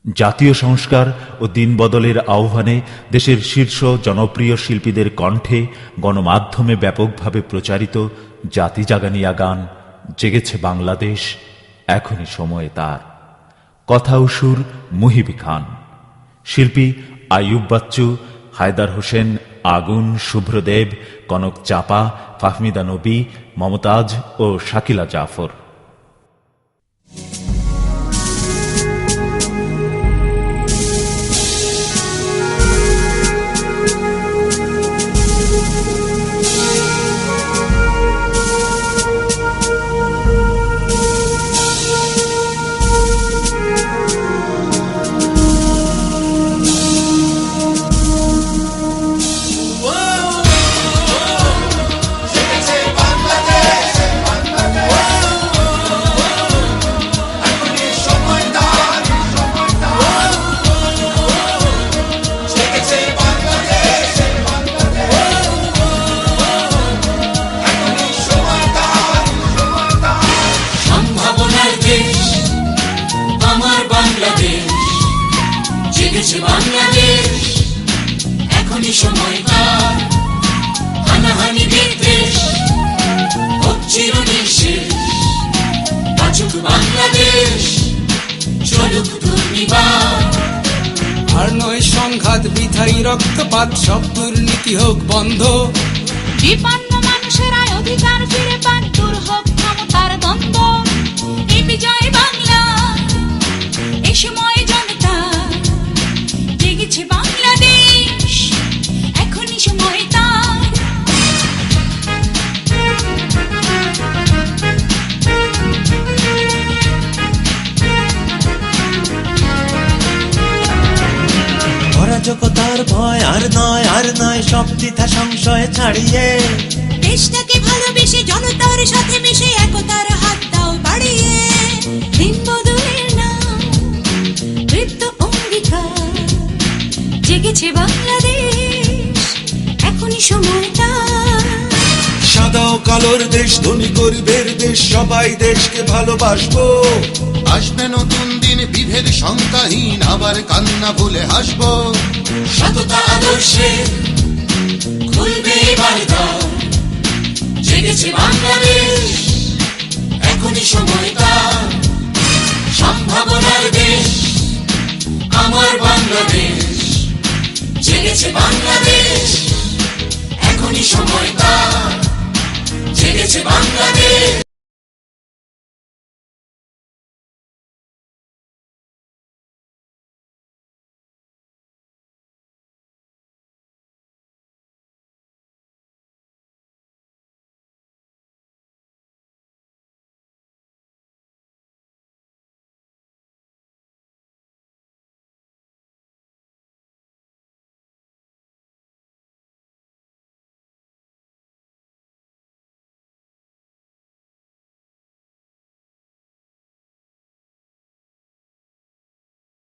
জাতীয় সংস্কার ও দিন বদলের আহ্বানে দেশের শীর্ষ জনপ্রিয় শিল্পীদের কণ্ঠে গণমাধ্যমে ব্যাপকভাবে প্রচারিত জাতি জাগানিয়া গান জেগেছে বাংলাদেশ, এখনই সময় তার। কথা ও সুর মুহিবী খান, শিল্পী আইয়ুব বাচ্চু, হায়দার হোসেন, আগুন, শুভ্রদেব, কনক চাপা, ফাহমিদা নবী, মমতাজ ও শাকিলা জাফর। জেগেছে বাংলাদেশ, এখনই সময় তার। হানাহানি বিদ্বেষ হোক চিরনিঃশেষ, বাঁচুক বাংলাদেশ, চলুক দুর্নিবার। আর নয় সংঘাত, বৃথাই রক্তপাত, সব দুর্নীতি হোক বন্ধ। বিপন্ন মানুষের আয় অধিকার ফিরে পান, দূর হোক ক্ষমতার দ্বন্দ্ব। এই বিজয় বাংলা, এই সময় জনতা, জেগেছে বাংলাদেশ, এখনই সময় তার। অরাজকতার ভয় আর নয়, আর নয়, সব দ্বিধা সংশয় ছাড়িয়ে দেশটাকে ভালোবেসে জনতার সাথে মিশে একতার হাত দাও বাড়িয়ে। দিন বদলের নাম বৃত্ত অঙ্গীকার, জেগেছে বাংলাদেশ, এখনই সময় তার। সাদা ও কালোর দেশ, ধনী গরিবের দেশ, সবাই দেশকে ভালোবাসবো। আসবে নতুন দিন, বিভেদ সংখ্যাহীন, আবার কান্না ভুলে হাসবো। সততা আদর্শে খুলবে এবার দ্বার, জেগেছে বাংলাদেশ, এখনই সময় তার। সম্ভাবনার দেশ আমার বাংলাদেশ, জেগেছে বাংলাদেশ, এখনই সময় তার। জেগেছে বাংলাদেশ।